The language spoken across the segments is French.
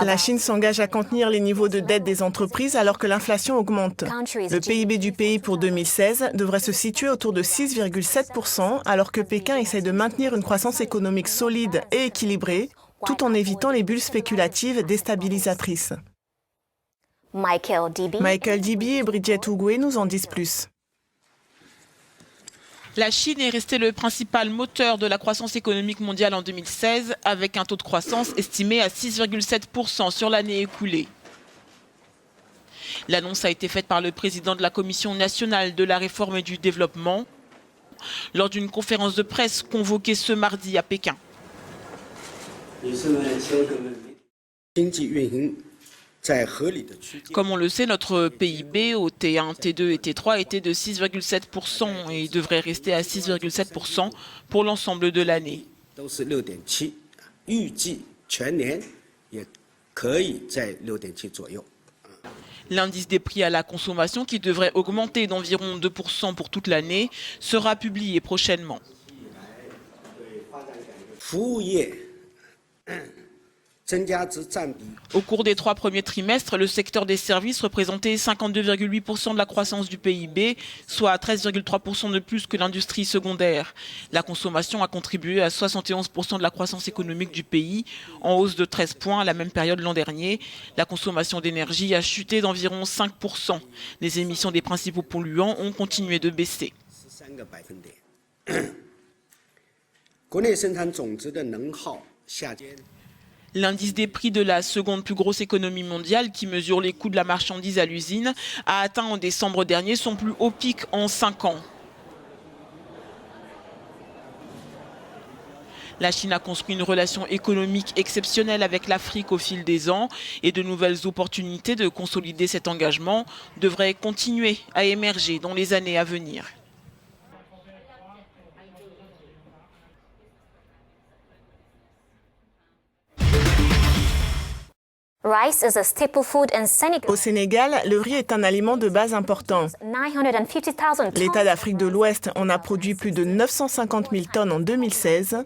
La Chine s'engage à contenir les niveaux de dette des entreprises alors que l'inflation augmente. Le PIB du pays pour 2016 devrait se situer autour de 6,7% alors que Pékin essaie de maintenir une croissance économique solide et équilibrée tout en évitant les bulles spéculatives déstabilisatrices. Michael Dibi et Bridget Ougoué nous en disent plus. La Chine est restée le principal moteur de la croissance économique mondiale en 2016, avec un taux de croissance estimé à 6,7% sur l'année écoulée. L'annonce a été faite par le président de la Commission nationale de la réforme et du développement lors d'une conférence de presse convoquée ce mardi à Pékin. Comme on le sait, notre PIB au T1, T2 et T3 était de 6,7% et devrait rester à 6,7% pour l'ensemble de l'année. L'indice des prix à la consommation, qui devrait augmenter d'environ 2% pour toute l'année, sera publié prochainement. Au cours des 3 premiers trimestres, le secteur des services représentait 52,8% de la croissance du PIB, soit 13,3% de plus que l'industrie secondaire. La consommation a contribué à 71% de la croissance économique du pays, en hausse de 13 points à la même période l'an dernier. La consommation d'énergie a chuté d'environ 5%. Les émissions des principaux polluants ont continué de baisser. L'indice des prix de la seconde plus grosse économie mondiale, qui mesure les coûts de la marchandise à l'usine, a atteint en décembre dernier son plus haut pic en 5 ans. La Chine a construit une relation économique exceptionnelle avec l'Afrique au fil des ans et de nouvelles opportunités de consolider cet engagement devraient continuer à émerger dans les années à venir. Au Sénégal, le riz est un aliment de base important. L'État d'Afrique de l'Ouest en a produit plus de 950 000 tonnes en 2016,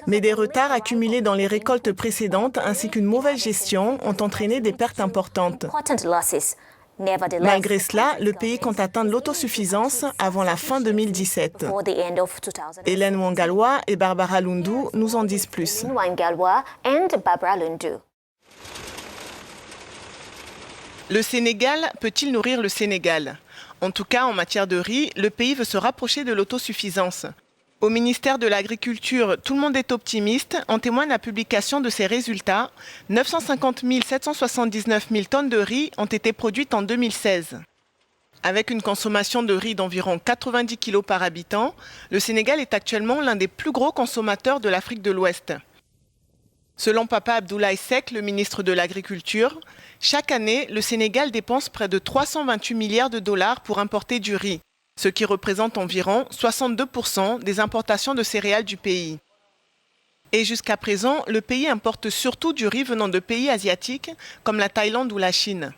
mais des retards accumulés dans les récoltes précédentes ainsi qu'une mauvaise gestion ont entraîné des pertes importantes. Malgré cela, le pays compte atteindre l'autosuffisance avant la fin 2017. Hélène Wangalwa et Barbara Lundu nous en disent plus. Le Sénégal peut-il nourrir le Sénégal? En tout cas, en matière de riz, le pays veut se rapprocher de l'autosuffisance. Au ministère de l'Agriculture, tout le monde est optimiste. En témoigne la publication de ces résultats. 950 779 000 tonnes de riz ont été produites en 2016. Avec une consommation de riz d'environ 90 kg par habitant, le Sénégal est actuellement l'un des plus gros consommateurs de l'Afrique de l'Ouest. Selon Papa Abdoulaye Seck, le ministre de l'Agriculture, chaque année, le Sénégal dépense près de 328 milliards de dollars pour importer du riz, ce qui représente environ 62% des importations de céréales du pays. Et jusqu'à présent, le pays importe surtout du riz venant de pays asiatiques comme la Thaïlande ou la Chine.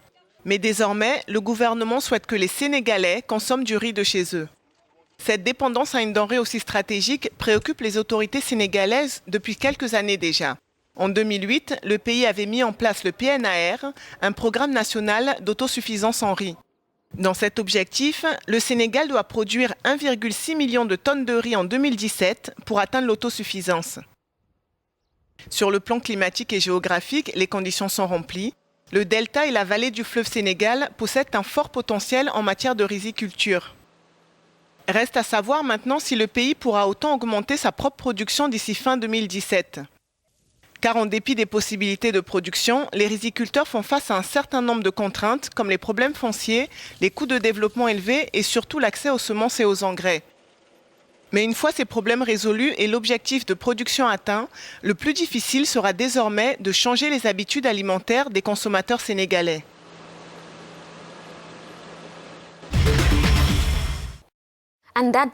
Mais désormais, le gouvernement souhaite que les Sénégalais consomment du riz de chez eux. Cette dépendance à une denrée aussi stratégique préoccupe les autorités sénégalaises depuis quelques années déjà. En 2008, le pays avait mis en place le PNAR, un programme national d'autosuffisance en riz. Dans cet objectif, le Sénégal doit produire 1,6 million de tonnes de riz en 2017 pour atteindre l'autosuffisance. Sur le plan climatique et géographique, les conditions sont remplies. Le delta et la vallée du fleuve Sénégal possèdent un fort potentiel en matière de riziculture. Reste à savoir maintenant si le pays pourra autant augmenter sa propre production d'ici fin 2017. Car en dépit des possibilités de production, les riziculteurs font face à un certain nombre de contraintes comme les problèmes fonciers, les coûts de développement élevés et surtout l'accès aux semences et aux engrais. Mais une fois ces problèmes résolus et l'objectif de production atteint, le plus difficile sera désormais de changer les habitudes alimentaires des consommateurs sénégalais.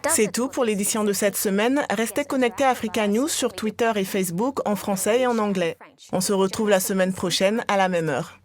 C'est tout pour l'édition de cette semaine. Restez connectés à Africa News sur Twitter et Facebook en français et en anglais. On se retrouve la semaine prochaine à la même heure.